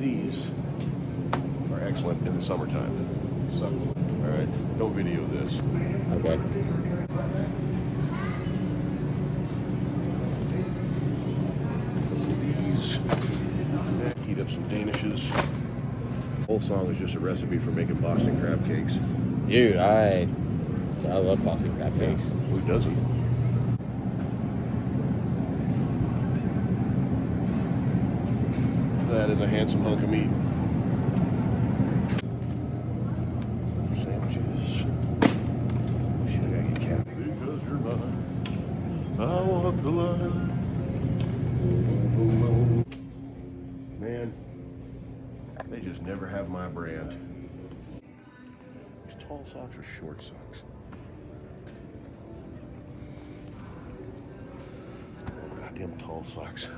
These are excellent in the summertime. So, all right, don't video this. Okay. These, heat up some Danishes. The whole song is just a recipe for making Boston crab cakes. Dude, I love Boston crab cakes. Who doesn't? That is a handsome hunk of meat. For sandwiches. Should I get cat? Because you're mine. I walk the line. Man, they just never have my brand. These tall socks or short socks? Oh, goddamn tall socks.